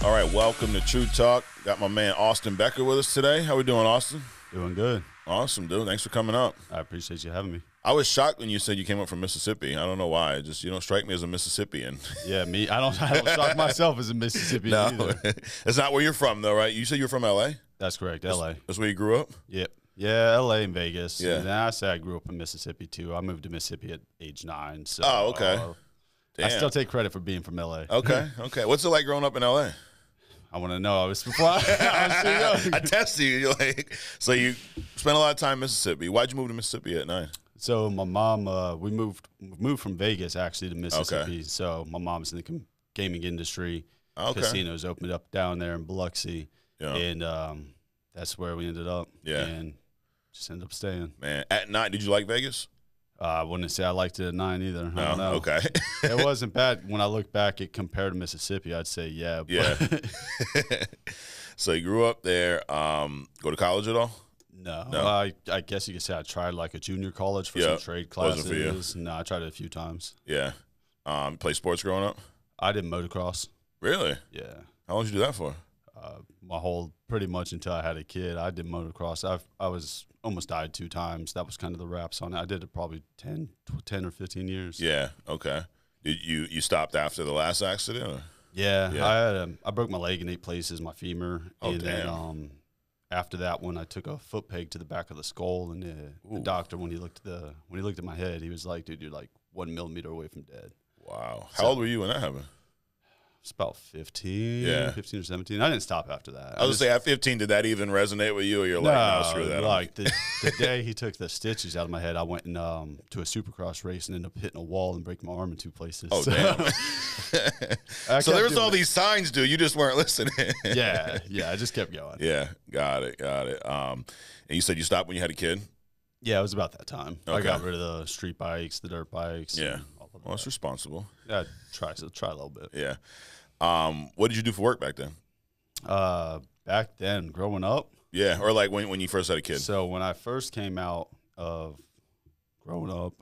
All right, welcome to True Talk. Got my man Austin Becker with us today. How we doing, Austin? Doing good. Awesome, dude. Thanks for coming up. I appreciate you having me. I was shocked when you said you came up from Mississippi. I don't know why. Just you don't strike me as a Mississippian. Yeah, me. I don't shock myself as a Mississippian either. That's not where you're from, though, right? You said you're from L.A.? That's correct, L.A. That's where you grew up? Yep. Yeah, L.A. and Vegas. Yeah. And then I say I grew up in Mississippi, too. I moved to Mississippi at age 9. So, Oh, okay. I still take credit for being from L.A. Okay, okay. What's it like growing up in L.A.? I want to know. I was too young. I tested you. You're like, so you spent a lot of time in Mississippi. Why'd you move to Mississippi at 9? So my mom, we moved from Vegas actually to Mississippi. Okay. So my mom's in the gaming industry. Okay. Casinos opened up down there in Biloxi. Yeah. And that's where we ended up. Yeah. And just ended up staying. Man, at 9, did you like Vegas? I wouldn't say I liked it at 9 either. I No? don't know. Okay. It wasn't bad. When I look back at compared to Mississippi, I'd say yeah. Yeah. So you grew up there. Go to college at all? No. No? I guess you could say I tried like a junior college for Yeah. some trade Wasn't for you. classes. No, I tried it a few times. Yeah. Play sports growing up? I did motocross. Really? Yeah. How long did you do that for? Pretty much until I had a kid, I did motocross. I was almost died 2 times. That was kind of the wraps on it. I did it probably 10 or 15 years. Yeah. Okay. Did you stopped after the last accident? Or? Yeah. Yeah. I broke my leg in 8 places, my femur. Oh, and damn. then after that one, I took a foot peg to the back of the skull, and the doctor, when he looked at my head, he was like, "Dude, you're like 1 millimeter away from dead." Wow. How old were you when that happened? It's about 15, Yeah. 15 or 17. I didn't stop after that. I was going to say, at 15, did that even resonate with you? Or you're like, no, screw that. Like the day he took the stitches out of my head, I went to a supercross race and ended up hitting a wall and breaking my arm in 2 places. Oh, so, damn. So there was all these signs, dude. You just weren't listening. yeah, I just kept going. Yeah, got it. And you said you stopped when you had a kid? Yeah, it was about that time. Okay. I got rid of the street bikes, the dirt bikes. Yeah. All of Well, that's that. responsible. Yeah, try a little bit. Yeah. What did you do for work back then? Back then, growing up. Yeah, or like when you first had a kid. So when I first came out of growing up,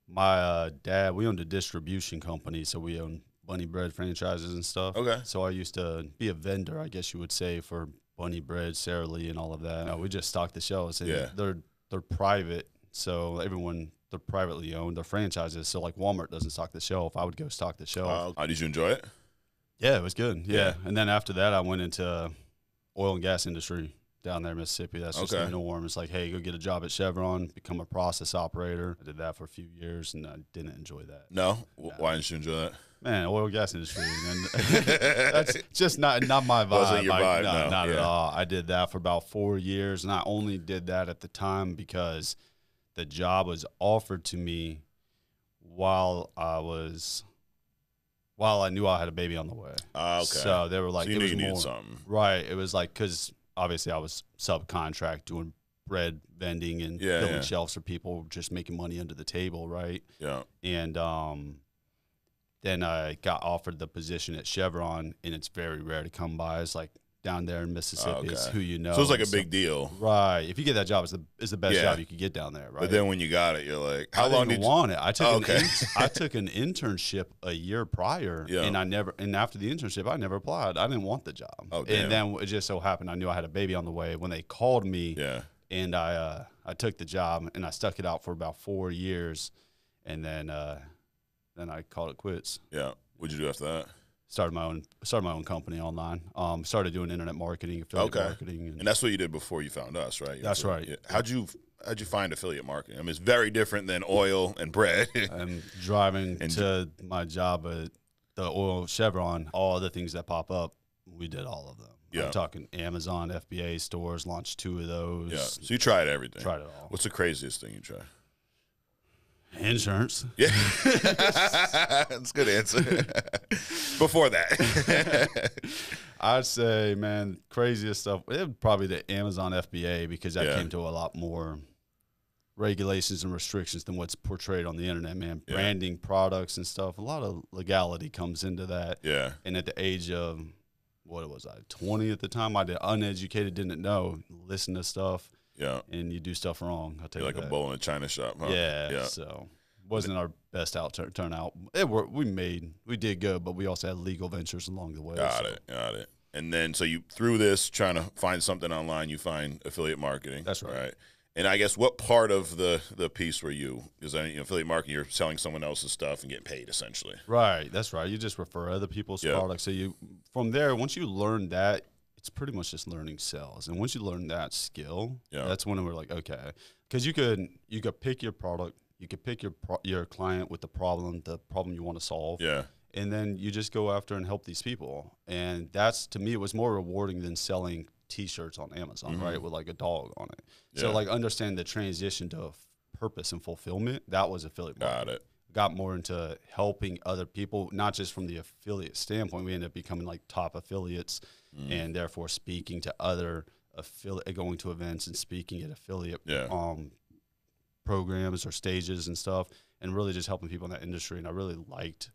my dad, we owned a distribution company, so we owned Bunny Bread franchises and stuff. Okay. So I used to be a vendor, I guess you would say, for Bunny Bread, Sara Lee, and all of that. We just stocked the shelves. And Yeah. They're private, so they're privately owned. They're franchises, so like Walmart doesn't stock the shelf. I would go stock the shelf. Did you enjoy it? Yeah, it was good. Yeah. Yeah. And then after that, I went into oil and gas industry down there in Mississippi. That's just Okay. the norm. It's like, hey, go get a job at Chevron, become a process operator. I did that for a few years, and I didn't enjoy that. No? Why didn't you enjoy that? Man, oil and gas industry, and that's just not my vibe. Wasn't your vibe, No, no. not at Yeah. all. I did that for about 4 years, and I only did that at the time because the job was offered to me while I knew I had a baby on the way. Okay. So they were like, So you it knew was you needed more, something. right. It was like, because obviously I was subcontract doing bread vending and Yeah, building yeah. shelves for people, just making money under the table, right? Yeah. And then I got offered the position at Chevron, and it's very rare to come by. It's like down there in Mississippi, it's Okay. who you know. So it's like a and big deal. right. If you get that job, it's the best Yeah. job you could get down there, right? But then when you got it, you're like, how I long didn't did you? want it? I took Okay. I took an internship a year prior, Yeah. and after the internship, I never applied. I didn't want the job. Oh, damn. And then it just so happened I knew I had a baby on the way when they called me. Yeah. And I took the job, and I stuck it out for about 4 years, and then I called it quits. Yeah. What'd you do after that? Started my own company online. Started doing internet marketing, affiliate Okay. marketing, And that's what you did before you found us, right? That's right. Yeah. How'd you find affiliate marketing? I mean, it's very different than oil and bread. and driving And- to my job at the oil Chevron. All the things that pop up, we did all of them. Yeah. I'm talking Amazon, FBA stores, launched 2 of those. Yeah. So you tried everything. Tried it all. What's the craziest thing you tried? Insurance. Yeah. That's a good answer. Before that. I'd say, man, craziest stuff. It would probably the Amazon FBA, because that Yeah. came to a lot more regulations and restrictions than what's portrayed on the internet, man. Yeah. Branding products and stuff. A lot of legality comes into that. Yeah. And at the age of, what was I, 20 at the time, I did uneducated, didn't know, listen to stuff, Yeah. and you do stuff wrong. I'll tell You're you like a that. bull in a china shop, huh? Yeah, Yeah. so wasn't our best turnout. We did good, but we also had legal ventures along the way. Got it. And then, so you, through this, trying to find something online, you find affiliate marketing. That's right. And I guess what part of the piece were you? Because affiliate marketing, you're selling someone else's stuff and getting paid, essentially. Right. That's right. You just refer other people's products. So from there, once you learn that, it's pretty much just learning sales. And once you learn that skill, that's when we're like, okay, because you could pick your product, you could pick your client with the problem you want to solve. Yeah. And then you just go after and help these people. And that's, to me, it was more rewarding than selling T-shirts on Amazon, right, with like a dog on it. Yeah. So like understand the transition to purpose and fulfillment. That was affiliate marketing. Got it. Got more into helping other people, not just from the affiliate standpoint. We ended up becoming like top affiliates, and therefore speaking to other going to events and speaking at affiliate programs or stages and stuff, and really just helping people in that industry. And I really liked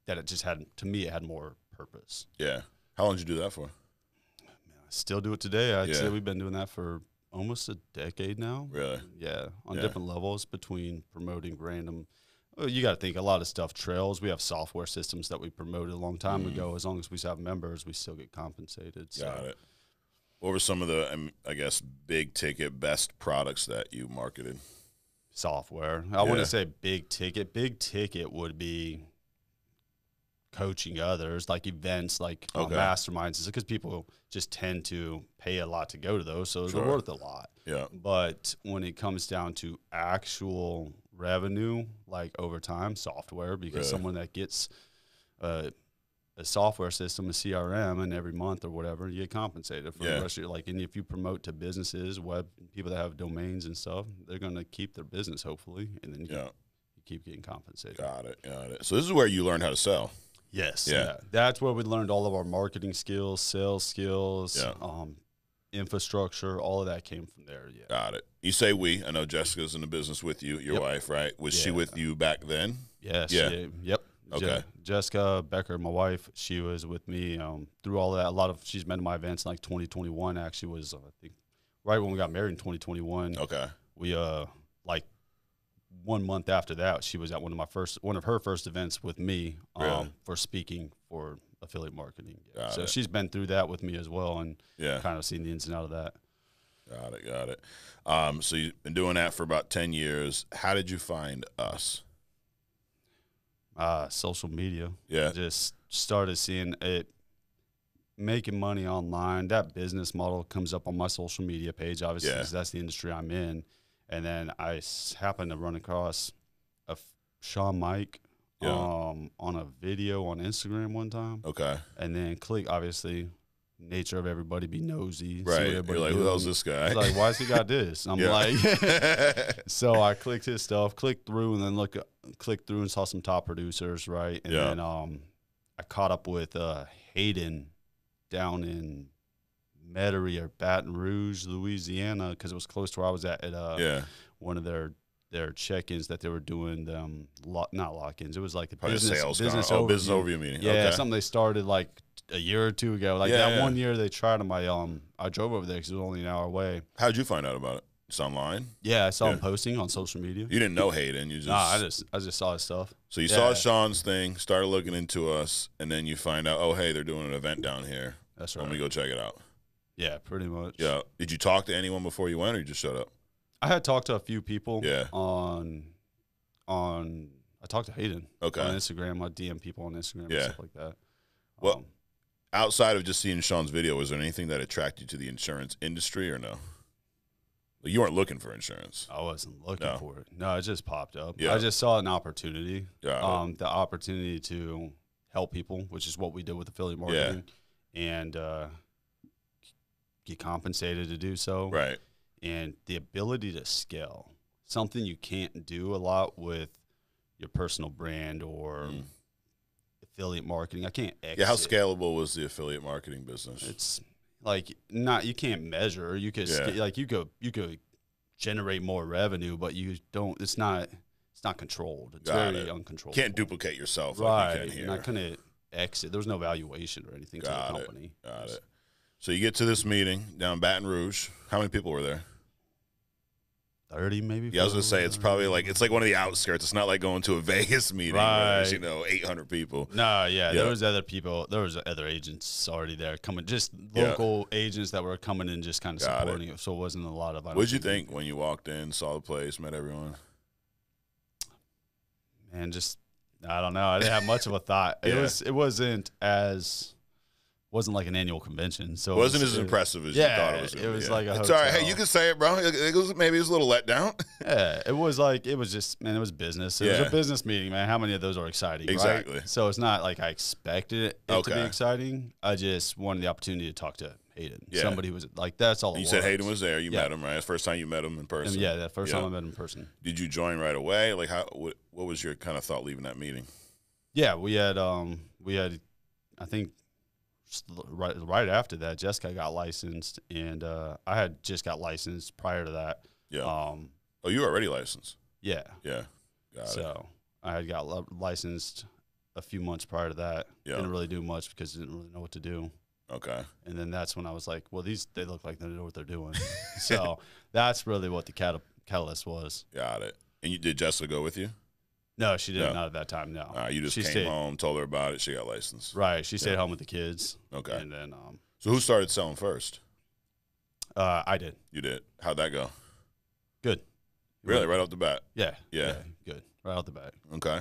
that it just had, to me, it had more purpose. Yeah. How long did you do that for? Man, I still do it today. I'd say we've been doing that for almost a decade now. Really? Yeah, on different levels between promoting random. You got to think a lot of stuff trails. We have software systems that we promoted a long time ago. As long as we have members, we still get compensated. So. Got it. What were some of the, I guess, big ticket best products that you marketed? Software. I wouldn't say big ticket. Big ticket would be coaching others, like events, like masterminds, because people just tend to pay a lot to go to those, so they're worth a lot. Yeah. But when it comes down to actual revenue, like over time, software, because someone that gets a software system, a CRM, and every month or whatever, you get compensated for the rest of your, like, and if you promote to businesses, people that have domains and stuff, they're going to keep their business, hopefully, and then you keep getting compensated. Got it. So this is where you learned how to sell. Yes. Yeah. That's where we learned all of our marketing skills, sales skills, infrastructure, all of that came from there. Yeah. Got it. You say we. I know Jessica's in the business with you, your wife, right? Was she with you back then? Yes. Yeah. Yep. Okay. Jessica Becker, my wife, she was with me through all of that. She's been to my events in like 2021, actually was, I think, right when we got married in 2021. Okay. We, like, 1 month after that, she was at one of her first events with me for speaking for affiliate marketing. So she's been through that with me as well, and kind of seen the ins and out of that. Got it. So you've been doing that for about 10 years. How did you find us? Social media. Yeah. Just started seeing it, making money online. That business model comes up on my social media page, obviously, because that's the industry I'm in. And then I happened to run across Sean Mike on a video on Instagram one time. Okay. And then obviously, nature of everybody be nosy. Right. You're like, who the hell's this guy? Like, why's he got this? I'm like, so I clicked his stuff, clicked through, and then clicked through and saw some top producers, right? And then I caught up with Hayden down in Metairie or Baton Rouge, Louisiana, because it was close to where I was at one of their check-ins that they were doing, not lock-ins. It was like the business overview meeting. Yeah, something they started like a year or two ago. Like that 1 year they tried them. I drove over there because it was only an hour away. How'd you find out about it? Just online? Yeah, I saw him posting on social media. You didn't know Hayden. You just I just saw his stuff. So you saw Sean's thing, started looking into us, and then you find out, oh, hey, they're doing an event down here. That's right. Let me go check it out. Yeah, pretty much. Yeah. Did you talk to anyone before you went, or you just showed up? I had talked to a few people. Yeah. I talked to Hayden. Okay. On Instagram. I DM people on Instagram and stuff like that. Well, outside of just seeing Sean's video, was there anything that attracted you to the insurance industry, or no? You weren't looking for insurance. I wasn't looking for it. No, it just popped up. Yeah. I just saw an opportunity. Yeah. The opportunity to help people, which is what we did with affiliate marketing, and get compensated to do so. Right. And the ability to scale, something you can't do a lot with your personal brand or affiliate marketing. I can't exit. Yeah, how scalable was the affiliate marketing business? It's like you can't measure. You could you could generate more revenue, but you don't. It's not controlled. It's very uncontrolled. Can't duplicate yourself, right? Like you can here. And I couldn't exit. There was no valuation or anything to the company. Got it. So you get to this meeting down in Baton Rouge. How many people were there? 30 maybe. Yeah, I was gonna say it's probably like one of the outskirts. It's not like going to a Vegas meeting where there's 800 people. No, yeah, there was other people. There was other agents already there coming, just local agents that were coming in, just kind of supporting it. So it wasn't a lot of. What did you think when you walked in, saw the place, met everyone? Man, just I don't know. I didn't have much of a thought. It wasn't like an annual convention, so it wasn't as impressive as you thought it was. It was like a hotel. It's all right. Hey, you can say it, bro. Maybe it was a little let down. Yeah, it was just, man, it was business. It was a business meeting, man. How many of those are exciting? Exactly. Right? So it's not like I expected it to be exciting. I just wanted the opportunity to talk to Hayden. Yeah. Somebody who was like, that's all. You said Hayden was there. You met him, right? That's the first time you met him in person. And that first time I met him in person. Did you join right away? Like, what was your kind of thought leaving that meeting? Yeah, we had, I think. Right after that, Jessica got licensed, and I had just got licensed prior to that. Yeah. Oh, you were already licensed? Yeah. Yeah. Got it. So I had got licensed a few months prior to that. Yeah. Didn't really do much because I didn't really know what to do. Okay. And then that's when I was like, well, they look like they know what they're doing. So that's really what the catalyst was. Got it. And did Jessica go with you? No, she didn't. Not at that time. No. You just came home, told her about it. She got licensed. Right. She stayed home with the kids. Okay. And then. So who started selling first? I did. You did. How'd that go? Good. Really, right off the bat. Yeah. Yeah. Good. Right off the bat. Okay.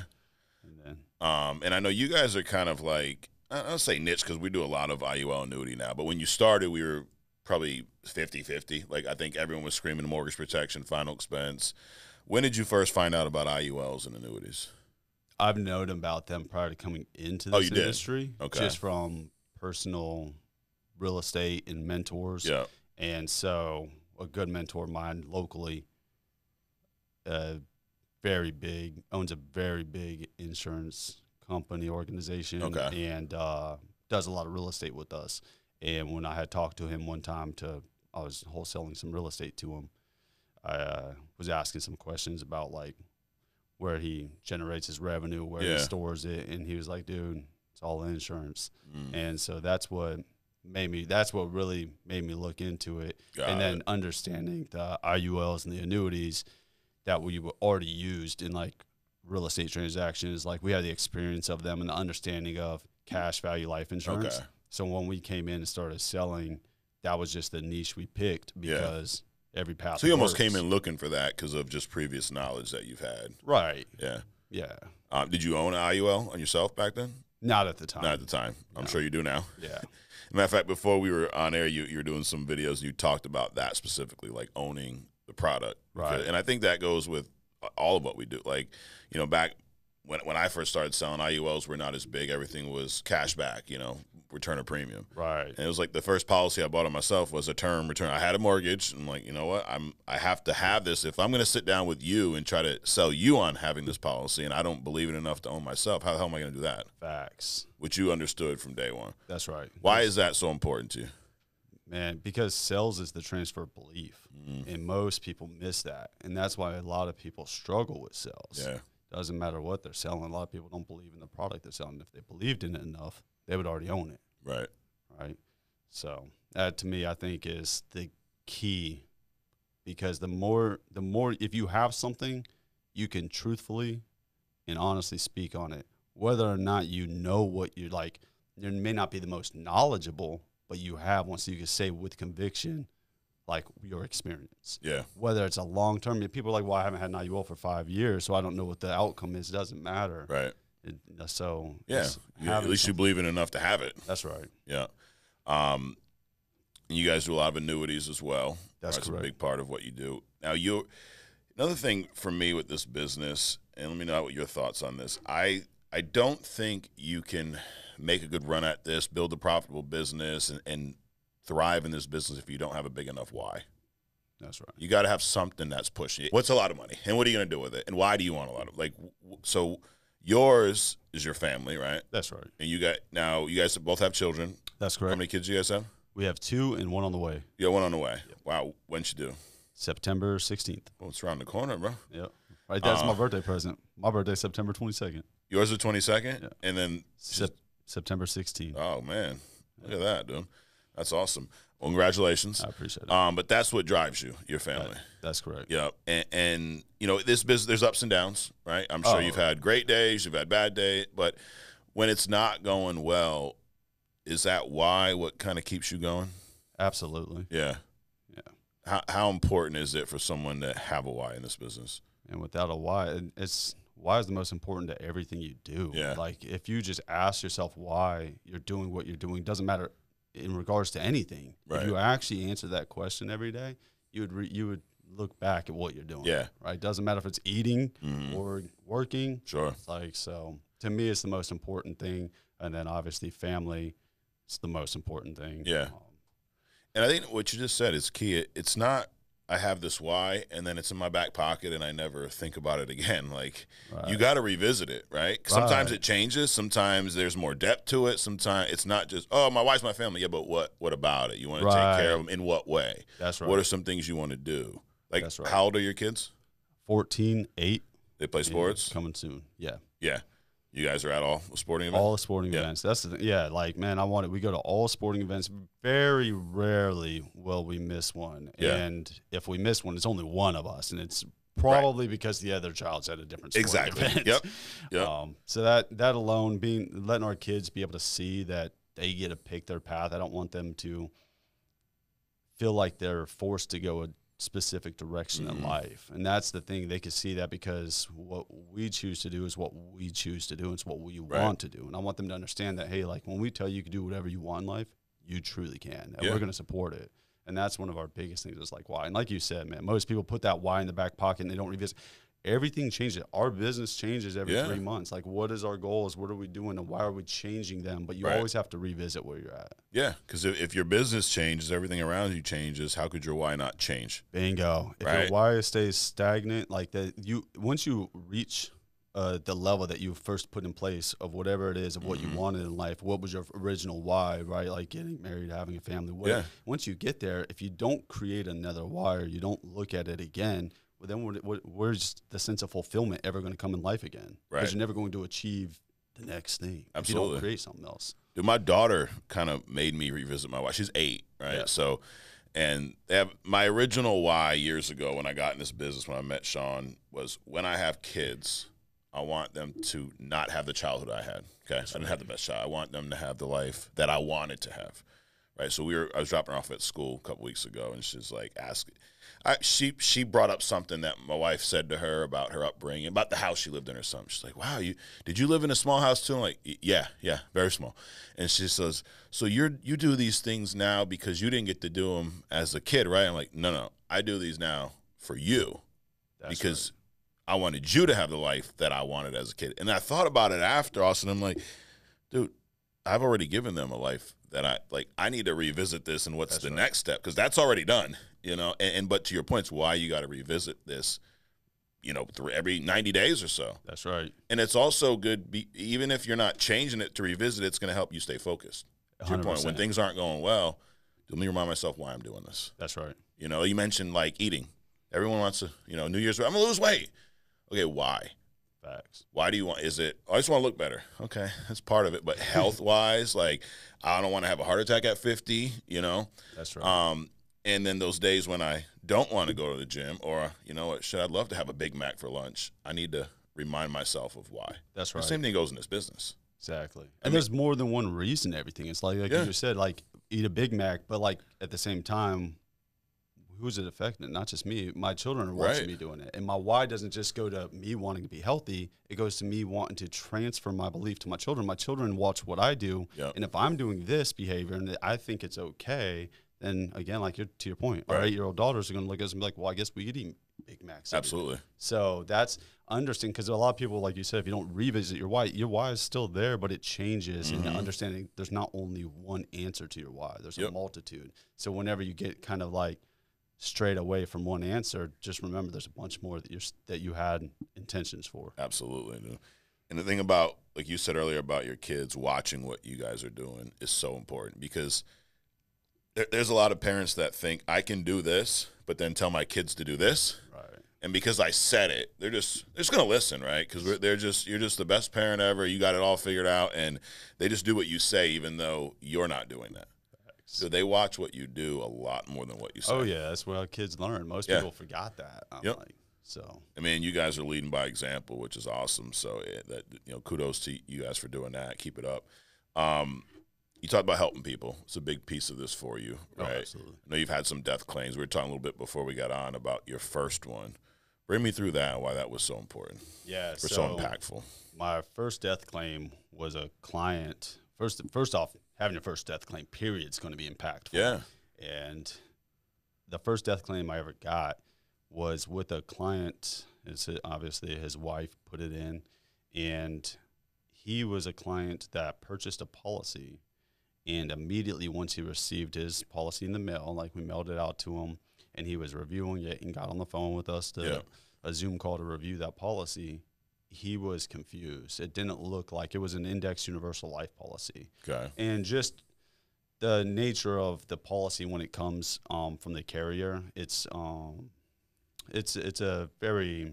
And then. And I know you guys are kind of like, I'll say niche because we do a lot of IUL annuity now. But when you started, we were probably 50-50. Like I think everyone was screaming mortgage protection, final expense. When did you first find out about IULs and annuities? I've known about them prior to coming into this industry. Okay. Just from personal real estate and mentors. Yeah. And so a good mentor of mine locally, owns a very big insurance company organization. Okay. And does a lot of real estate with us. And when I had talked to him one time I was wholesaling some real estate to him, I was asking some questions about like where he generates his revenue, where he stores it, and he was like, "Dude, it's all insurance." And so that's what really made me look into it. Then understanding the IULs and the annuities that we were already used in like real estate transactions, like we had the experience of them and the understanding of cash value life insurance. Okay. So when we came in and started selling, that was just the niche we picked because every path. So you almost came in looking for that because of just previous knowledge that you've had. Right. Yeah. Yeah. Did you own an IUL on yourself back then? Not at the time. Not at the time. I'm sure you do now. Yeah. Matter of fact, before we were on air, you were doing some videos and you talked about that specifically, like owning the product. Right. And I think that goes with all of what we do. Like, back when I first started selling, IULs were not as big. Everything was cash back, return of premium. Right. And it was like the first policy I bought on myself was a term return. I had a mortgage. I'm like, you know what? I have to have this. If I'm going to sit down with you and try to sell you on having this policy and I don't believe it enough to own myself, how the hell am I going to do that? Facts. Which you understood from day one. That's right. Why is that so important to you? Man, because sales is the transfer of belief. And most people miss that. And that's why a lot of people struggle with sales. Yeah. Doesn't matter what they're selling. A lot of people don't believe in the product they're selling. If they believed in it enough, they would already own it. Right. Right. So that to me, I think is the key, because the more, if you have something, you can truthfully and honestly speak on it, whether or not you know what you're like. You may not be the most knowledgeable, but you have, once you can say with conviction, like your experience. Yeah. Whether it's a long term, people are like, well, I haven't had an IUL for 5 years, so I don't know what the outcome is. It doesn't matter. Right. So at least you believe in enough to have it. That's right. Yeah. You guys do a lot of annuities as well. That's correct. a big part of what you do. Now, another thing for me with this business, and let me know what your thoughts on this. I don't think you can make a good run at this, build a profitable business, and thrive in this business if you don't have a big enough why. That's right. You got to have something that's pushing you. What's a lot of money, and what are you going to do with it, and why do you want a lot of so yours is your family, right? That's right. And you guys both have children. That's correct. How many kids do you guys have? We have 2 and 1 on the way. Yeah, 1 on the way. Yep. Wow. When'd you do? September 16th. Oh, it's around the corner, bro. Yep. Right, that's my birthday present. My birthday's September 22nd. Yours is 22nd? Yeah. And then September 16th. Oh, man. Look at that, dude. That's awesome. Well, congratulations. I appreciate it. But that's what drives you, your family. That's correct. Yeah. And this business, there's ups and downs, right? I'm sure you've had great days, you've had bad days, but when it's not going well, is that what kind of keeps you going? Absolutely. Yeah. Yeah. How important is it for someone to have a why in this business? And without a why, why is the most important to everything you do. Yeah. Like if you just ask yourself why you're doing what you're doing, doesn't matter in regards to anything. Right. If you actually answer that question every day, you would look back at what you're doing. Yeah. Right. Doesn't matter if it's eating or working. Sure. It's so to me, it's the most important thing. And then obviously family is the most important thing. Yeah. And I think what you just said is key. It's not, I have this why, and then it's in my back pocket, and I never think about it again. Like, you got to revisit it, right? Sometimes it changes. Sometimes there's more depth to it. Sometimes it's not just, oh, my wife's my family. Yeah, but what about it? You want to take care of them in what way? That's right. What are some things you want to do? Like, that's right. How old are your kids? 14, 8. They play sports? Coming soon, yeah. Yeah. You guys are at all sporting events? All the sporting events. That's the thing. Yeah, like, man, we go to all sporting events. Very rarely will we miss one. Yeah. And if we miss one, it's only one of us, and it's probably because the other child's at a different sporting event. Yep. So that alone, letting our kids be able to see that they get to pick their path. I don't want them to feel like they're forced to go a specific direction in life. And that's the thing. They can see that because what we choose to do is what we choose to do. It's what we want to do. And I want them to understand that, hey, like when we tell you can do whatever you want in life, you truly can. And we're going to support it. And that's one of our biggest things is like why. And like you said, man, most people put that why in the back pocket and they don't revisit. Everything changes. Our business changes every 3 months. Like, what is our goals? What are we doing? And why are we changing them? But you always have to revisit where you're at. Yeah, because if your business changes, everything around you changes. How could your why not change? Bingo. If your why stays stagnant, like that, once you reach the level that you first put in place of whatever it is of what you wanted in life, what was your original why, right? Like getting married, having a family. Once you get there, if you don't create another why or you don't look at it again, well, then where's the sense of fulfillment ever going to come in life again? Because you're never going to achieve the next thing. Absolutely. If you don't create something else. Dude, my daughter kind of made me revisit my why. She's 8, right? Yeah. So, and my original why years ago when I got in this business, when I met Sean, was when I have kids, I want them to not have the childhood I had. Okay, I didn't have the best child. I want them to have the life that I wanted to have. Right. So I was dropping her off at school a couple weeks ago, and she's like asking. She brought up something that my wife said to her about her upbringing, about the house she lived in or something. She's like, wow, did you live in a small house too? I'm like, yeah, very small. And she says, so you do these things now because you didn't get to do them as a kid, right? I'm like, no, I do these now for you. That's because I wanted you to have the life that I wanted as a kid. And I thought about it after, Austin. I'm like, dude, I've already given them a life that I need to revisit this and what's the next step, because that's already done, but to your point, it's why you got to revisit this, every 90 days or so. That's right. And it's also good, even if you're not changing it to revisit, it's going to help you stay focused. To your point, when things aren't going well, let me remind myself why I'm doing this. That's right. You mentioned like eating. Everyone wants to, New Year's, I'm going to lose weight. Okay, why? Facts. Why do you want? Is it? I just want to look better. Okay, that's part of it. But health wise, like I don't want to have a heart attack at 50. That's right. And then those days when I don't want to go to the gym, or I'd love to have a Big Mac for lunch. I need to remind myself of why. That's right. The same thing goes in this business. Exactly. And there's more than one reason. Everything. It's like you just said, like eat a Big Mac, but like at the same time, who's it affecting? Not just me. My children are watching me doing it. And my why doesn't just go to me wanting to be healthy. It goes to me wanting to transfer my belief to my children. My children watch what I do. Yep. And if I'm doing this behavior and I think it's okay, then again, like to your point, our 8-year-old daughters are going to look at us and be like, well, I guess we could eat Big Macs. Absolutely. So that's understanding, because a lot of people, like you said, if you don't revisit your why is still there, but it changes. And understanding there's not only one answer to your why. There's a multitude. So whenever you get kind of like straight away from one answer, just remember there's a bunch more that you had intentions for. Absolutely. And the thing about, like you said earlier, about your kids watching what you guys are doing is so important, because there's a lot of parents that think I can do this, but then tell my kids to do this. Right. And because I said it, they're just going to listen, right? Because you're just the best parent ever. You got it all figured out, and they just do what you say, even though you're not doing that. So they watch what you do a lot more than what you say. Oh yeah, that's where kids learn. Most people forgot that. So I mean, you guys are leading by example, which is awesome. So that kudos to you guys for doing that. Keep it up. You talked about helping people. It's a big piece of this for you, right? Oh, absolutely. I know you've had some death claims. We were talking a little bit before we got on about your first one. Bring me through that and why that was so important. Yeah, so impactful. My first death claim was a client. First off, having your first death claim, period, is going to be impactful. Yeah. And the first death claim I ever got was with a client. It's obviously his wife put it in, and he was a client that purchased a policy, and immediately once he received his policy in the mail, like we mailed it out to him, and he was reviewing it and got on the phone with us to a Zoom call to review that policy, he was confused. It didn't look like it was an indexed universal life policy. Okay. And just the nature of the policy when it comes from the carrier, it's a very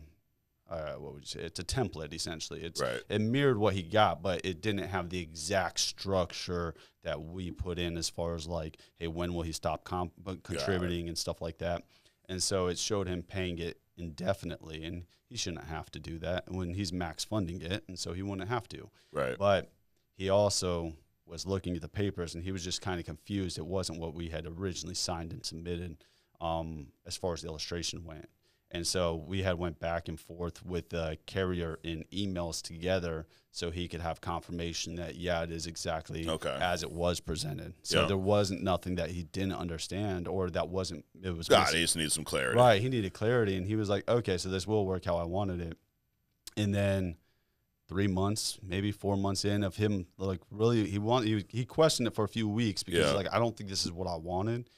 what would you say? It's a template essentially. It mirrored what he got, but it didn't have the exact structure that we put in as far as like, hey, when will he stop contributing and stuff like that. And so it showed him paying it indefinitely, and he shouldn't have to do that when he's max funding it, and so he wouldn't have to. Right. But he also was looking at the papers, and he was just kind of confused. It wasn't what we had originally signed and submitted as far as the illustration went. And so we went back and forth with the carrier in emails together so he could have confirmation that, yeah, it is exactly as it was presented. So there wasn't nothing that he didn't understand or that wasn't – it was – he just needed some clarity. Right. He needed clarity, and he was like, okay, so this will work how I wanted it. And then 3 months, maybe 4 months in of him, like really he questioned it for a few weeks because like, I don't think this is what I wanted.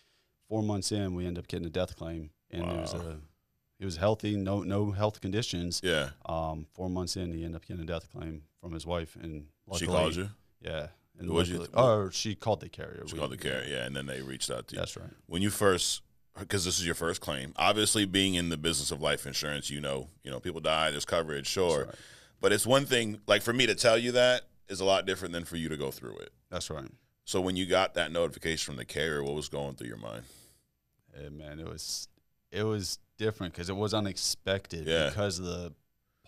4 months in, we ended up getting a death claim, and he was healthy, no health conditions. Yeah. 4 months in, he ended up getting a death claim from his wife, and luckily, she called you. Yeah. And or she called the carrier. She called the carrier, yeah, and then they reached out to you. That's right. When you first, because this is your first claim, obviously being in the business of life insurance, people die, there's coverage, sure, right. But it's one thing, like for me to tell you that is a lot different than for you to go through it. That's right. So when you got that notification from the carrier, what was going through your mind? Hey, man, it was different because it was unexpected because of the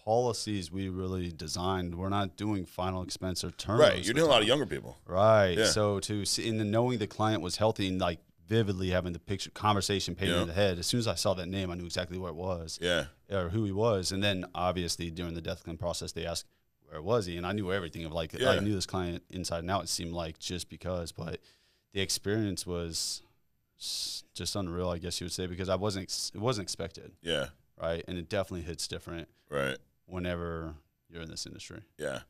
policies we really designed. We're not doing final expense or terms. Right. You're doing a lot of younger people. Right. Yeah. So to see, and knowing the client was healthy and like vividly having the picture conversation painted in the head, as soon as I saw that name, I knew exactly what it was. Yeah. Or who he was. And then obviously during the death claim process, they asked, where was he? And I knew everything of like, I knew this client inside and out, it seemed like, just because, but the experience was just unreal, I guess you would say, because it wasn't expected. Yeah. Right. And it definitely hits different. Right. Whenever you're in this industry. Yeah.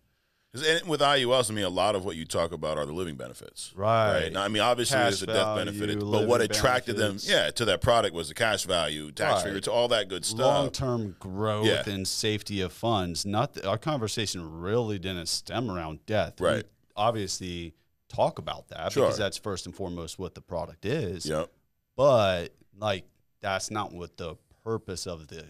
And with IULs, I mean, a lot of what you talk about are the living benefits. Right. Now, I mean, obviously there's a death benefit, but what attracted them, to that product was the cash value, tax-free, to all that good stuff. Long-term growth and safety of funds. Our conversation really didn't stem around death. Right. We obviously talk about that because that's first and foremost what the product is. Yep. But like that's not what the purpose of the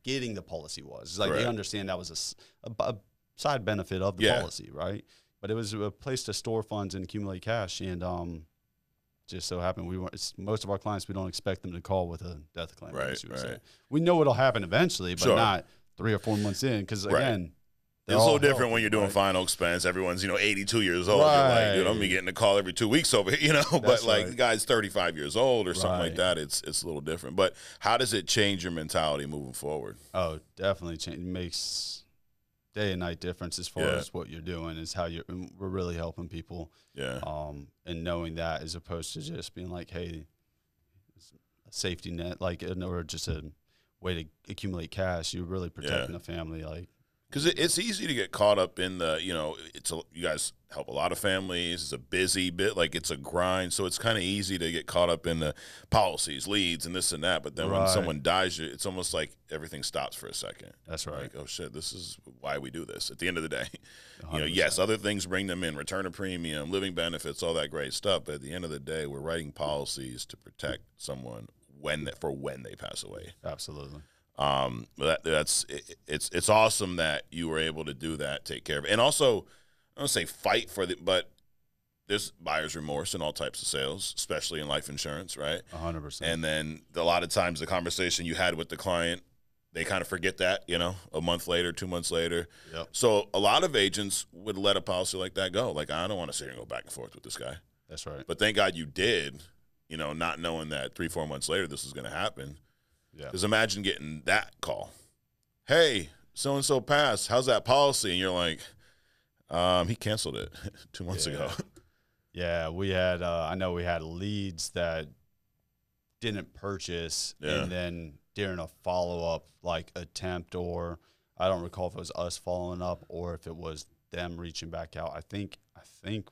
getting the policy was. It's like they understand that was a side benefit of the policy, right? But it was a place to store funds and accumulate cash, and just so happened most of our clients, we don't expect them to call with a death claim. Right. Say. We know it'll happen eventually, but not 3 or 4 months in, because again. It's a little different when you're doing final expense. Everyone's, 82 years old. You're like, dude, I'm gonna be getting a call every 2 weeks over here, But like the guy's 35 years old or something like that. It's a little different. But how does it change your mentality moving forward? Oh, definitely change. It makes day and night difference as far as what you're doing. Is how we're really helping people. Yeah. And knowing that as opposed to just being like, hey, it's a safety net, or just a way to accumulate cash. You're really protecting the family, Because it's easy to get caught up in the, you guys help a lot of families. It's a busy bit, it's a grind. So it's kind of easy to get caught up in the policies, leads, and this and that. But then when someone dies, it's almost like everything stops for a second. That's right. Like, oh, shit, this is why we do this. At the end of the day, 100%. Yes, other things bring them in, return of premium, living benefits, all that great stuff. But at the end of the day, we're writing policies to protect someone when they pass away. Absolutely. But it's awesome that you were able to do that, take care of it. And also, I don't say fight for but there's buyer's remorse in all types of sales, especially in life insurance, right? 100%. And then a lot of times the conversation you had with the client, they kind of forget that, a month later, 2 months later. Yep. So a lot of agents would let a policy like that go. Like, I don't want to sit here and go back and forth with this guy. That's right. But thank God you did, not knowing that 3-4 months later this was going to happen. Yeah. Because imagine getting that call. Hey, so-and-so passed. How's that policy? And you're like, he canceled it 2 months ago. Yeah, we had I know we had leads that didn't purchase, and then during a follow-up attempt, or I don't recall if it was us following up or if it was them reaching back out. I think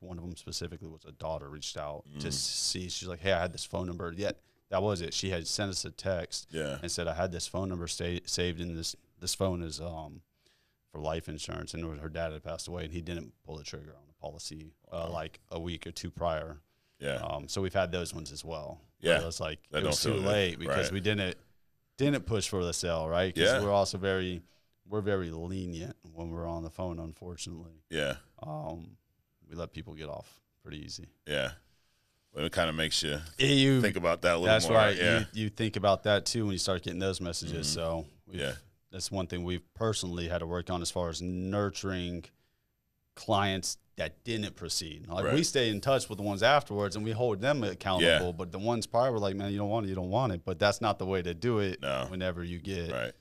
one of them specifically was a daughter reached out to see. She's like, hey, I had this phone number. Yeah, that was it. She had sent us a text and said, I had this phone number saved in this phone is for life insurance, and her dad had passed away, and he didn't pull the trigger on the policy like a week or two prior. Yeah. So we've had those ones as well. Yeah. It's like it was too late because we didn't push for the sale, right? Because we're also very lenient when we're on the phone, unfortunately. Yeah. We let people get off pretty easy. Yeah. Well, it kind of makes you think about that a little more. That's right. Yeah. You think about that too when you start getting those messages. So that's one thing we've personally had to work on as far as nurturing clients that didn't proceed. We stay in touch with the ones afterwards and we hold them accountable. Yeah. But the ones prior were like, man, you don't want it. But that's not the way to do it whenever you get. Right.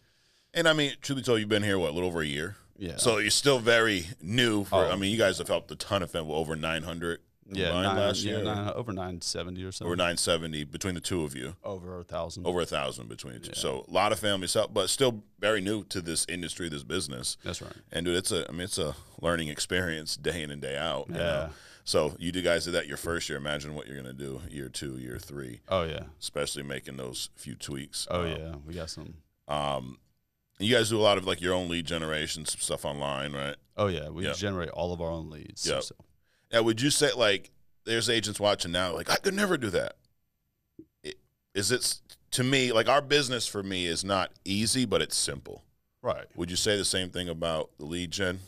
And I mean, truth be told, you've been here, a little over a year? Yeah. So you're still very new. You guys have helped a ton of them, over 900 last year. Over 970 or something. Over 970 between the two of you. Over 1,000. Over 1,000 between the two. So a lot of families help, but still very new to this industry, this business. That's right. And dude, it's a learning experience day in and day out. You know? So you guys did that your first year. Imagine what you're going to do year 2, year 3. Oh yeah. Especially making those few tweaks. Oh yeah, we got some. You guys do a lot of your own lead generation stuff online, right? Oh yeah, we generate all of our own leads. Yeah. So. Now, would you say there's agents watching now I could never do that? Is it to me our business for me is not easy, but it's simple. Right. Would you say the same thing about the lead gen?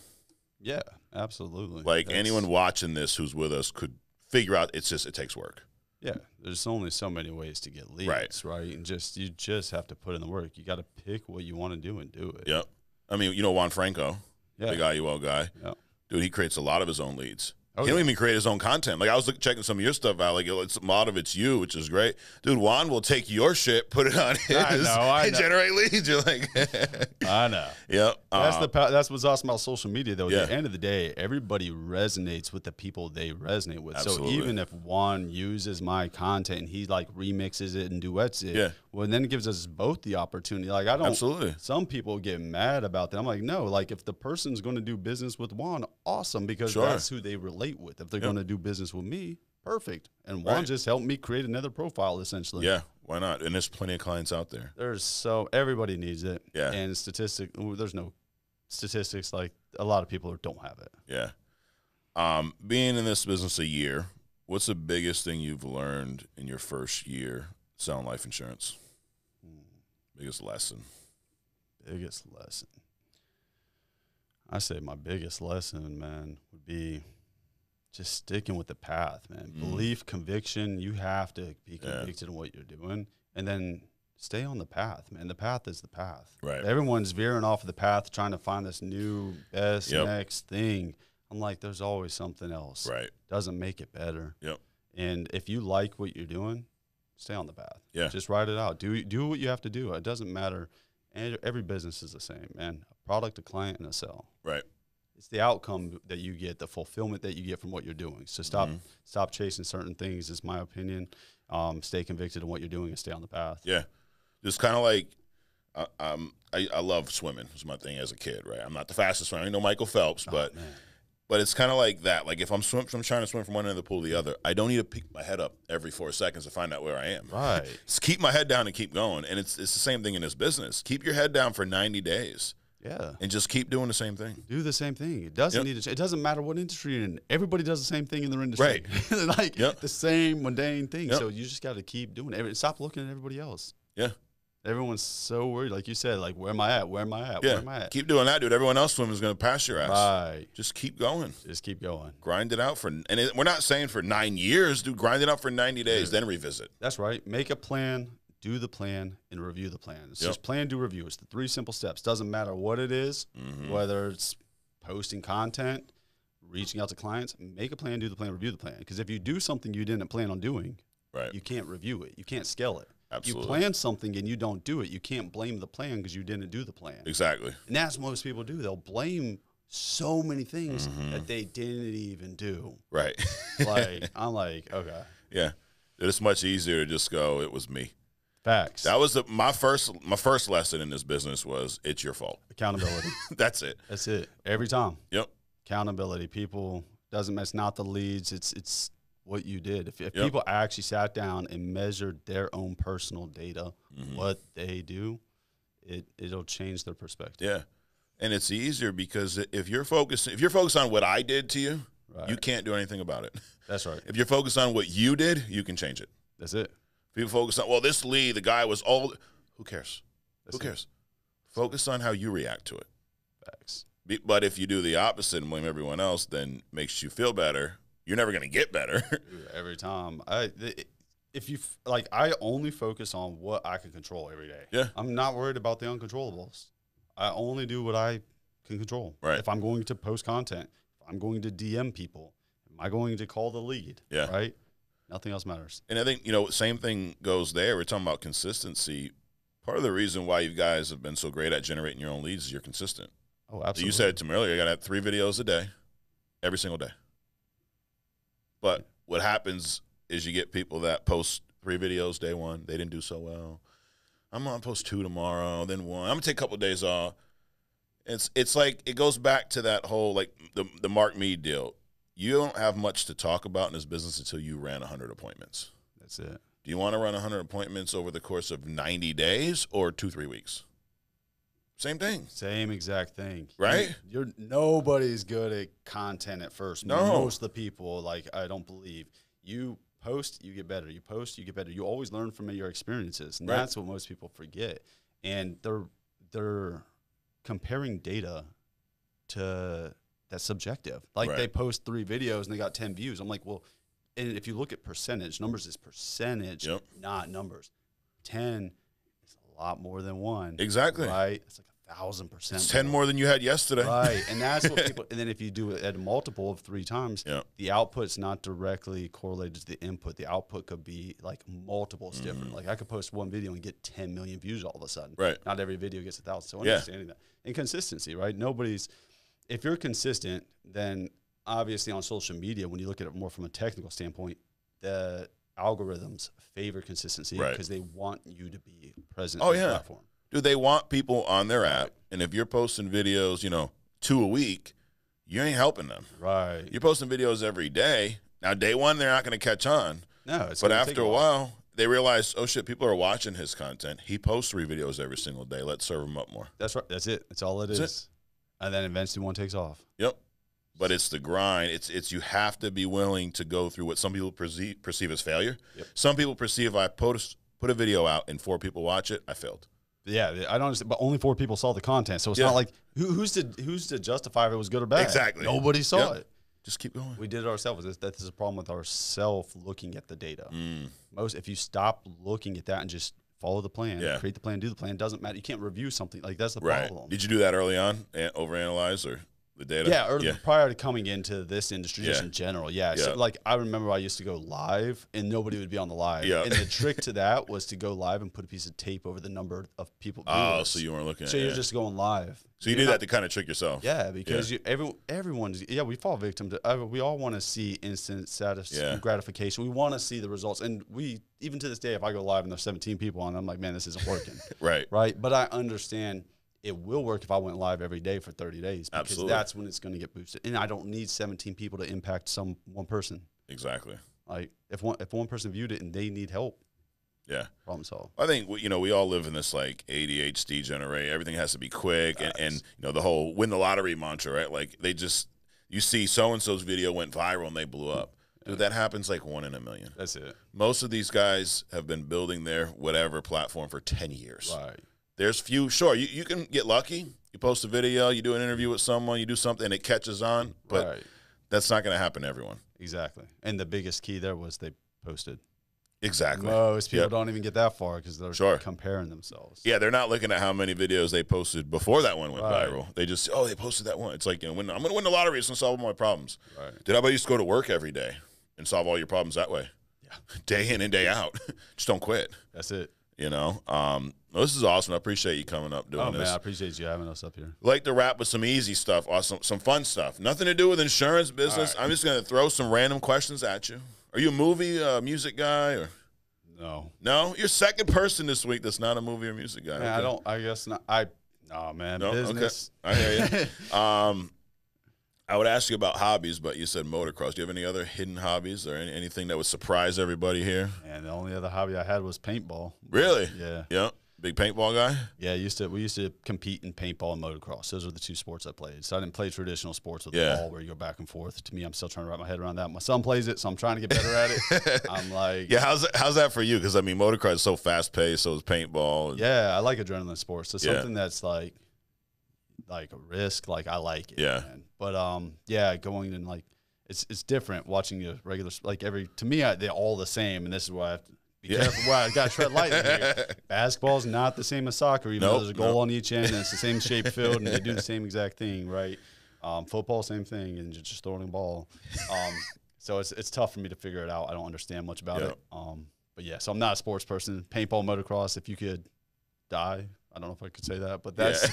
Yeah, absolutely. Anyone watching this who's with us could figure out it takes work. Yeah, there's only so many ways to get leads, right? And you just have to put in the work. You got to pick what you want to do and do it. Yep. I mean, Juan Franco, big IUL guy. Yep. Dude, he creates a lot of his own leads. Oh, he don't even create his own content. I was checking some of your stuff out. A lot of it's you, which is great. Dude, Juan will take your shit, put it on his, and generate leads. You're like, I know. Yep. That's what's awesome about social media, though. At the end of the day, everybody resonates with the people they resonate with. Absolutely. So even if Juan uses my content and he remixes it and duets it, well, then it gives us both the opportunity. Absolutely. Some people get mad about that. I'm like, no. If the person's going to do business with Juan, awesome, because that's who they relate with. If they're going to do business with me, perfect. And Juan just helped me create another profile, essentially. Yeah, why not? And there's plenty of clients out there. Everybody needs it. Yeah. And there's no statistics, a lot of people don't have it. Yeah. Being in this business a year, what's the biggest thing you've learned in your first year selling life insurance? Biggest lesson. I say my biggest lesson, man, would be just sticking with the path, man. Belief, conviction. You have to be convicted in what you're doing, and then stay on the path, man. The path is the path. Right. Everyone's veering off of the path, trying to find this new best next thing. I'm like, there's always something else. Right. Doesn't make it better. Yep. And if you like what you're doing, stay on the path. Yeah. Just write it out. Do what you have to do. It doesn't matter. And every business is the same, man. A product, a client, and a sell. Right. It's the outcome that you get, the fulfillment that you get from what you're doing. So stop chasing certain things, is my opinion. Stay convicted in what you're doing and stay on the path. Yeah. Just kind of I love swimming. It was my thing as a kid, right? I'm not the fastest swimmer. I know Michael Phelps, but it's kind of like that. If I'm trying to swim from one end of the pool to the other, I don't need to pick my head up every 4 seconds to find out where I am. Right. Just keep my head down and keep going. And it's the same thing in this business. Keep your head down for 90 days. Yeah. And just keep doing the same thing. Do the same thing. It doesn't need to. It doesn't matter what industry you're in. Everybody does the same thing in their industry. Right. The same mundane thing. So you just got to keep doing it. Stop looking at everybody else. Yeah. Everyone's so worried, like you said, like, where am I at? Where am I at? Yeah. Where am I at? Keep doing that, dude. Everyone else swimming is going to pass your ass. Right. Just keep going. Just keep going. Grind it out we're not saying for 9 years, dude. Grind it out for 90 days, then revisit. That's right. Make a plan, do the plan, and review the plan. It's just plan, do, review. It's the 3 simple steps. Doesn't matter what it is, whether it's posting content, reaching out to clients. Make a plan, do the plan, review the plan. Because if you do something you didn't plan on doing, you can't review it. You can't scale it. Absolutely. You plan something and you don't do it. You can't blame the plan because you didn't do the plan. Exactly. And that's what most people do. They'll blame so many things that they didn't even do. Right. Like, I'm like, okay. Yeah. It's much easier to just go, it was me. Facts. That was my first lesson in this business was it's your fault. Accountability. That's it. That's it. Every time. Yep. Accountability. People, it's not the leads. It's what you did. If people actually sat down and measured their own personal data, what they do, it'll change their perspective. Yeah. And it's easier because if you're focused on what I did to you, you can't do anything about it. That's right. If you're focused on what you did, you can change it. That's it. People focus on, well, this lead, the guy was all, who cares? Who cares? Focus on how you react to it. Facts. But if you do the opposite and blame everyone else, then it makes you feel better. You're never going to get better. Every time. I only focus on what I can control every day. Yeah. I'm not worried about the uncontrollables. I only do what I can control. Right. If I'm going to post content, if I'm going to DM people, am I going to call the lead? Yeah. Right? Nothing else matters. And I think, same thing goes there. We're talking about consistency. Part of the reason why you guys have been so great at generating your own leads is you're consistent. Oh, absolutely. You said it to me earlier. I got to have 3 videos a day, every single day. But what happens is you get people that post 3 videos day one. They didn't do so well. I'm going to post 2 tomorrow, then 1. I'm going to take a couple of days off. It's like it goes back to that whole, like, the Mark Mead deal. You don't have much to talk about in this business until you ran 100 appointments. That's it. Do you want to run 100 appointments over the course of 90 days or 2-3 weeks? Same thing. Same exact thing. Right? Nobody's good at content at first. No. Most of the people, I don't believe. You post, you get better. You post, you get better. You always learn from your experiences. And that's what most people forget. And they're comparing data to that's subjective. They post 3 videos and they got 10 views. I'm like, well, and if you look at percentage, numbers is percentage, not numbers. 10 is a lot more than 1. Exactly. Right? It's like 1,000%. It's 10 more than you had yesterday. Right. And that's what people, and then if you do it at a multiple of 3 times, the output's not directly correlated to the input. The output could be like multiples different. Like I could post 1 video and get 10 million views all of a sudden. Right. Not every video gets 1,000. So understanding that. And consistency, right? If you're consistent, then obviously on social media, when you look at it more from a technical standpoint, the algorithms favor consistency because they want you to be present on the platform. Dude, they want people on their app, and if you're posting videos, 2 a week, you ain't helping them. Right. You're posting videos every day. Now, day one, they're not going to catch on. No, but after a while, they realize, oh, shit, people are watching his content. He posts 3 videos every single day. Let's serve him up more. That's right. That's it. That's all it is. And then eventually one takes off. Yep. But it's the grind. It's you have to be willing to go through what some people perceive as failure. Yep. Some people perceive I put a video out and 4 people watch it, I failed. Yeah, I don't understand. But only 4 people saw the content, so it's not like who's to justify if it was good or bad. Exactly. Nobody saw it. Just keep going. We did it ourselves. That's a problem with ourselves looking at the data. If you stop looking at that and just follow the plan, create the plan, do the plan, doesn't matter. You can't review something like that's the problem. Did you do that early on? Overanalyze or the data? Yeah, prior to coming into this industry, just in general. So I remember I used to go live and nobody would be on the live. Yeah. And the trick to that was to go live and put a piece of tape over the number of people. Oh, so you weren't looking at it. So you're just going live. So you did that to kind of trick yourself. Yeah, because everyone's we fall victim to. We all want to see instant gratification. We want to see the results, and we even to this day, if I go live and there's 17 people on, I'm like, man, this isn't working. Right. But I understand it will work if I went live every day for 30 days because that's when it's going to get boosted, and I don't need 17 people to impact one person. Exactly. Like if one person viewed it and they need help. Yeah. Problem solved. I think, we all live in this like ADHD generation. Everything has to be quick. And the whole win the lottery mantra, right? Like you see so-and-so's video went viral and they blew up. Dude, that happens like 1 in a million. That's it. Most of these guys have been building their whatever platform for 10 years. Right. There's few, sure, you can get lucky. You post a video, you do an interview with someone, you do something, and it catches on. But that's not going to happen to everyone. Exactly. And the biggest key there was they posted. Exactly. Most people don't even get that far because they're comparing themselves. Yeah, they're not looking at how many videos they posted before that one went viral. They just, they posted that one. It's like, I'm going to win the lottery. It's going to solve all my problems. Right. Dude, how about you just go to work every day and solve all your problems that way? Yeah. Day in and day out. Just don't quit. That's it. This is awesome. I appreciate you coming up doing this. Man, I appreciate you having us up here. Like to wrap with some easy stuff, or some fun stuff. Nothing to do with insurance business. Right. I'm just going to throw some random questions at you. Are you a movie, music guy, or? No. No? You're second person this week that's not a movie or music guy. Man, okay. I guess not. No, man. No? Business. Okay. I hear you. I would ask you about hobbies, but you said motocross. Do you have any other hidden hobbies or anything that would surprise everybody here? And the only other hobby I had was paintball. Really? Yeah. Yeah. Big paintball guy? Yeah, we used to compete in paintball and motocross. Those are the two sports I played. So I didn't play traditional sports with the ball where you go back and forth. To me, I'm still trying to wrap my head around that. My son plays it, so I'm trying to get better at it. I'm like, yeah. How's that for you? Because motocross is so fast paced. So is paintball. Yeah, I like adrenaline sports. So something that's like a risk. Like I like it. Yeah. Man. But going and like it's different watching the regular to me they're all the same, and this is why I have to be careful. Well, I got to tread lightly here. Basketball's not the same as soccer, even though there's a goal on each end, and it's the same shaped field, and they do the same exact thing, right? Football, same thing, and just throwing a ball. So it's tough for me to figure it out. I don't understand much about it. But yeah, so I'm not a sports person. Paintball, motocross, if you could die. I don't know if I could say that, but that's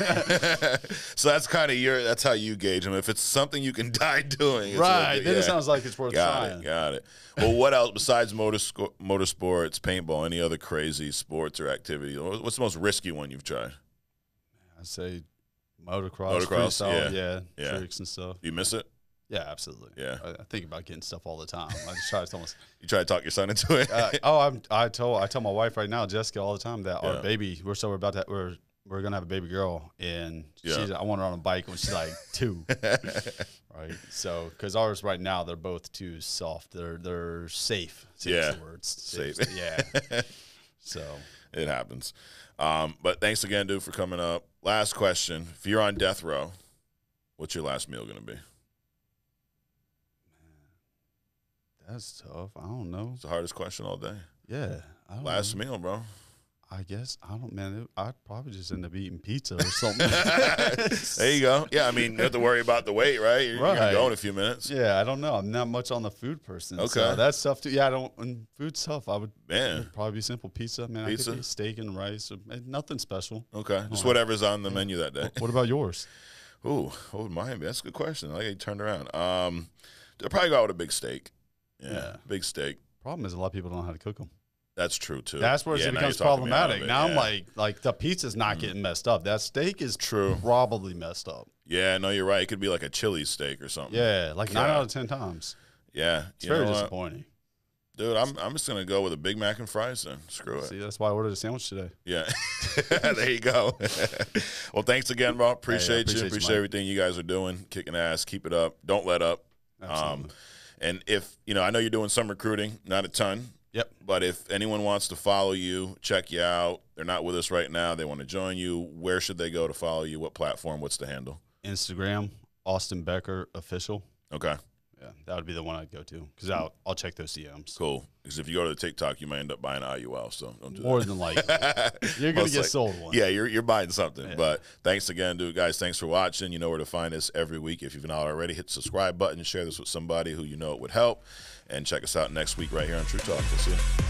so that's kind of that's how you gauge them. If it's something you can die doing, right? Then it sounds like it's worth trying. Got it. Well, what else besides motorsports, paintball? Any other crazy sports or activity? What's the most risky one you've tried? I'd say motocross, freestyle, tricks and stuff. Do you miss it? Yeah, absolutely. Yeah, I think about getting stuff all the time. I just try to tell myself. You try to talk your son into it. I tell my wife right now, Jessica, all the time that our baby. We're gonna have a baby girl, and I want her on a bike when she's like 2. Right. So because ours right now they're both too soft. They're safe. The words. Safe. Yeah. So it happens. But thanks again, dude, for coming up. Last question: if you're on death row, what's your last meal gonna be? That's tough. I don't know. It's the hardest question all day. Yeah. Last meal, bro. I guess. I don't, man. I'd probably just end up eating pizza or something. There you go. Yeah, you have to worry about the weight, right? You're going to go in a few minutes. Yeah, I don't know. I'm not much on the food person. Okay. So that's tough, too. Yeah, I don't. And food's tough. It'd probably be simple pizza. Man, pizza? I could eat steak and rice. Nothing special. Okay. Just whatever's on the menu that day. What about yours? Ooh, what would mine be? That's a good question. I like how you turned around. I'll probably go out with a big steak. Yeah, big steak. Problem is a lot of people don't know how to cook them. That's true too. That's where it becomes problematic. Now I'm like the pizza's not getting messed up. That steak is probably messed up. Yeah, no, you're right. It could be like a chili steak or something. Yeah, like 9 out of 10 times. Yeah, it's very disappointing. Dude, I'm just gonna go with a Big Mac and fries then. Screw it. See, that's why I ordered a sandwich today. Yeah, there you go. Well, thanks again, bro. Appreciate you. Appreciate everything you guys are doing. Kicking ass. Keep it up. Don't let up. Absolutely. And if, I know you're doing some recruiting, not a ton. Yep. But if anyone wants to follow you, check you out, they're not with us right now, they want to join you, where should they go to follow you? What platform? What's the handle? Instagram, Austin Becker Official. Okay. Yeah, that would be the one I'd go to because I'll check those DMs. Cool. Because if you go to the TikTok, you might end up buying an IUL, so don't do that. More than likely. You're going to get sold one. Yeah, you're buying something. Yeah. But thanks again, dude. Guys, thanks for watching. You know where to find us every week. If you've not already, hit the subscribe button, share this with somebody who you know it would help, and check us out next week right here on True Talk. We'll see you.